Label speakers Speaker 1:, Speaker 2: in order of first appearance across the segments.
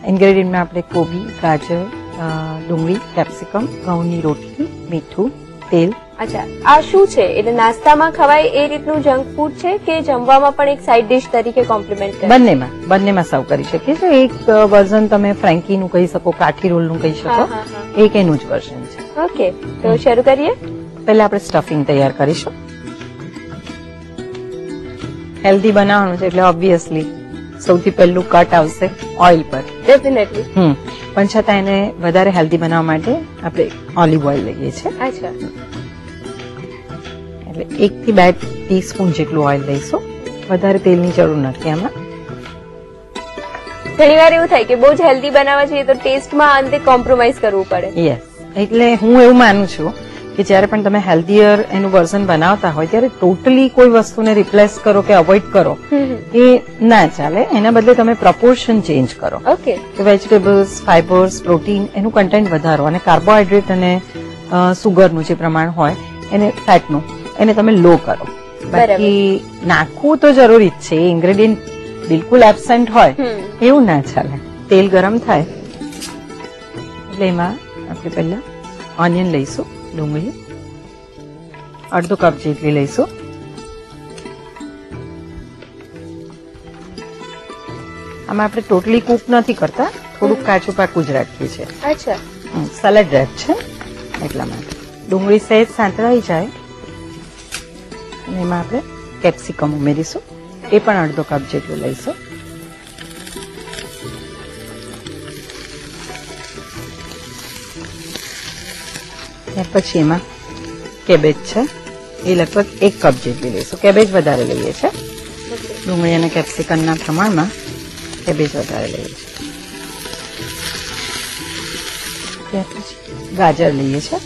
Speaker 1: ઇન્ગ્રેડિયન્ટમાં આપણે કોબી, ગાજર, ડુંગળી, કેપ્સિકમ, ઘઉંની રોટલી, મીઠું, તેલ.
Speaker 2: અચ્છા, આ શું છે? એટલે નાસ્તામાં ખવાય એ રીતનું જંક ફૂડ છે કે જમવામાં પણ એક સાઇડ ડિશ તરીકે કોમ્પ્લિમેન્ટ કરે?
Speaker 1: બંનેમાં સર્વ કરી શકીએ છીએ. એક વર્ઝન તમે ફ્રેન્કીનું કહી શકો, કાઠી રોલનું કહી શકો, એક એનું જ વર્ઝન છે.
Speaker 2: ઓકે, તો શરૂ કરીએ.
Speaker 1: પહેલા આપણે સ્ટફિંગ તૈયાર કરીશું. હેલ્ધી બનાવવાનું છે એટલે ઓબ્વિયસલી સૌથી પહેલું કટ આવશે ઓઇલ પર.
Speaker 2: ડેફિનેટલી.
Speaker 1: પણ છતાં એને વધારે હેલ્ધી બનાવવા માટે આપણે ઓલિવ ઓઇલ લઈએ છીએ.
Speaker 2: અચ્છા.
Speaker 1: એટલે 1 થી 2 ટીસ્પૂન જેટલું ઓઇલ લઈશું. વધારે તેલની જરૂર નથી આમાં.
Speaker 2: ઘણી વાર એવું થાય કે બહુ જ હેલ્ધી બનાવવા જોઈએ તો ટેસ્ટમાં અંતે કોમ્પ્રોમાઇઝ કરવું પડે.
Speaker 1: યસ, એટલે હું એવું માનું છું કે જયારે પણ તમે હેલ્ધીયર એનું વર્ઝન બનાવતા હોય ત્યારે ટોટલી કોઈ વસ્તુને રિપ્લેસ કરો કે અવોઇડ કરો એ ના ચાલે. એના બદલે તમે પ્રપોર્શન ચેન્જ કરો.
Speaker 2: ઓકે.
Speaker 1: વેજીટેબલ્સ, ફાઈબર્સ, પ્રોટીન એનું કન્ટેન્ટ વધારો અને કાર્બોહાઈડ્રેટ અને સુગરનું જે પ્રમાણ હોય એને ફેટનું એને તમે લો કરો. બાકી નાખવું તો જરૂરી જ છે. ઇન્ગ્રેડિયન્ટ બિલકુલ એબસેન્ટ હોય એવું ના ચાલે. તેલ ગરમ થાય એટલે એમાં આપણે પહેલા ઓનિયન લઈશું, ડુંગળી અડધો કપ જેટલી લઈશું. આમાં આપણે ટોટલી કુક નથી કરતા, થોડુંક કાચું પાકું જ રાખીએ છીએ.
Speaker 2: અચ્છા.
Speaker 1: સલાડ રેપ છે એટલા માટે. ડુંગળી સહેજ સાંતળાઈ જાય અને એમાં આપણે કેપ્સિકમ ઉમેરીશું. એ પણ અડધો કપ જેટલું લઈશું. પછી એમાં કેબેજ છે, એ લગભગ 1 કપ જેટલી લઈશું. કેબેજ વધારે લઈએ છીએ. ડુંગળી અને કેપ્સિકમના પ્રમાણમાં કેબેજ વધારે લઈએ છીએ. ત્યાર પછી ગાજર લઈએ છીએ,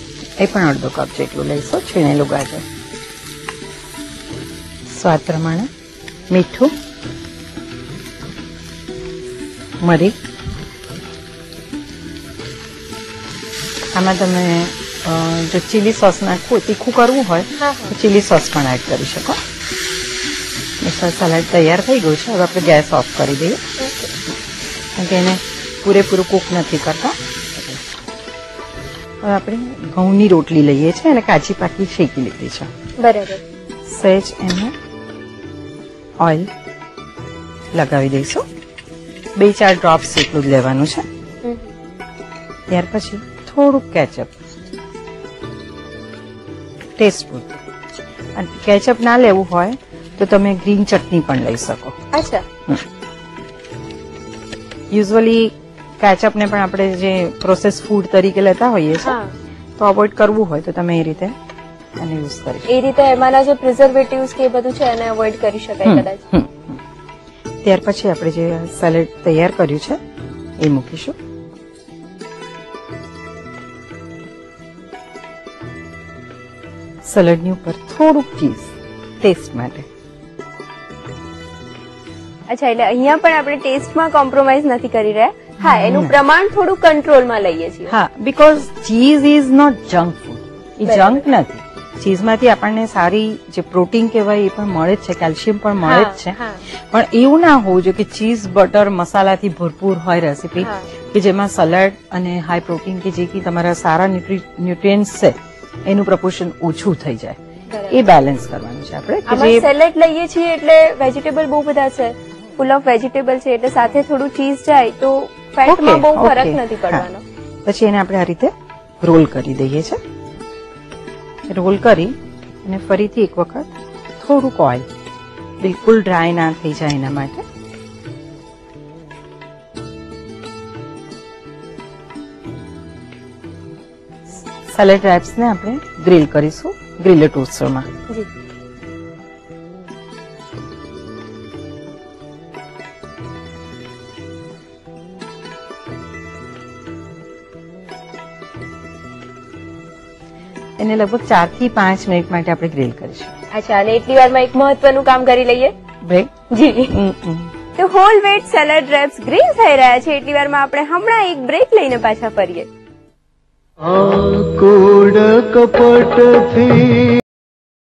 Speaker 1: એ પણ અડધો કપ જેટલું લઈશું. છીણેલું ગાજર. સ્વાદ પ્રમાણે મીઠું, મરી. આમાં તમે જો ચીલી સોસ નાખવું, તીખું કરવું હોય તો ચીલી સોસ પણ એડ કરી શકો. સલાડ તૈયાર થઈ ગયું છે. હવે આપણે ગેસ ઓફ કરી દઈએ કારણ કે એને પૂરેપૂરું કૂક નથી કરતા. હવે આપણે ઘઉંની રોટલી લઈએ છીએ અને કાચી પાકી શેકી લીધી છે.
Speaker 2: બરાબર.
Speaker 1: સહેજ એને ઓઇલ લગાવી દઈશું. 2-4 ડ્રોપ્સ જેટલું જ લેવાનું છે. ત્યાર પછી થોડુંક કેચઅપ, ટેસ્ટ પૂરતું. અને કેચઅપ ના લેવું હોય તો તમે ગ્રીન ચટણી પણ લઈ શકો.
Speaker 2: અચ્છા.
Speaker 1: યુઝ્યુઅલી કેચઅપને પણ આપણે જે પ્રોસેસ ફૂડ તરીકે લેતા હોઈએ છીએ તો અવોઇડ કરવું હોય તો તમે એ રીતે એને યુઝ કરી શકો.
Speaker 2: એ રીતે એમાંના જે પ્રિઝર્વેટિવ્સ કે એ બધું છે એને અવોઇડ કરી શકાય કદાચ.
Speaker 1: ત્યાર પછી આપણે જે સેલેડ તૈયાર કર્યું છે એ મૂકીશું. સલાડની ઉપર થોડુંક ચીઝ ટેસ્ટ માટે.
Speaker 2: અચ્છા, એટલે અહીંયા પણ આપણે ટેસ્ટમાં કોમ્પ્રોમાઇઝ નથી કરી રહ્યા. હા, એનું પ્રમાણ થોડું કંટ્રોલમાં લઈએ છીએ.
Speaker 1: હા, because cheese is not junk food. એ જંક નથી. ચીઝમાંથી આપણને સારી જે પ્રોટીન કહેવાય એ પણ મળે જ છે, કેલ્શિયમ પણ મળે જ છે. પણ એવું ના હોવું જોઈએ કે ચીઝ, બટર, મસાલાથી ભરપૂર હોય રેસીપી કે જેમાં સલાડ અને હાઈ પ્રોટીન કે જે તમારા સારા ન્યુટ્રિયન્ટ્સ છે એનું પ્રપોર્શન ઓછું થઈ જાય. એ બેલેન્સ કરવાનું છે આપણે.
Speaker 2: આમાં સેલેડ લઈએ છીએ એટલે વેજીટેબલ બહુ બધા છે, ફૂલ ઓફ વેજીટેબલ છે એટલે સાથે થોડું ચીઝ જાય તો ફેટમાં બહુ ફરક નથી પડવાનો.
Speaker 1: પછી એને આપણે આ રીતે રોલ કરી દઈએ છીએ. રોલ કરી અને ફરીથી એક વખત થોડુંક ઓઇલ, બિલકુલ ડ્રાય ના થઈ જાય એના માટે. સેલેડ રેપ્સને આપણે ગ્રીલ કરીશું ગ્રીલર ટોસ્ટરમાં. એને લગભગ 4 થી 5 મિનિટ માટે આપણે ગ્રીલ કરીશું.
Speaker 2: અચ્છા, અને એટલી વારમાં એક મહત્વનું કામ કરી લઈએ.
Speaker 1: બ્રેક.
Speaker 2: જી. તો whole wheat salad wraps grill થઈ રહ્યા છે એટલી વારમાં આપણે હમણાં એક બ્રેક લઈને પાછા ફરીએ.
Speaker 3: આ કોડ કપટથી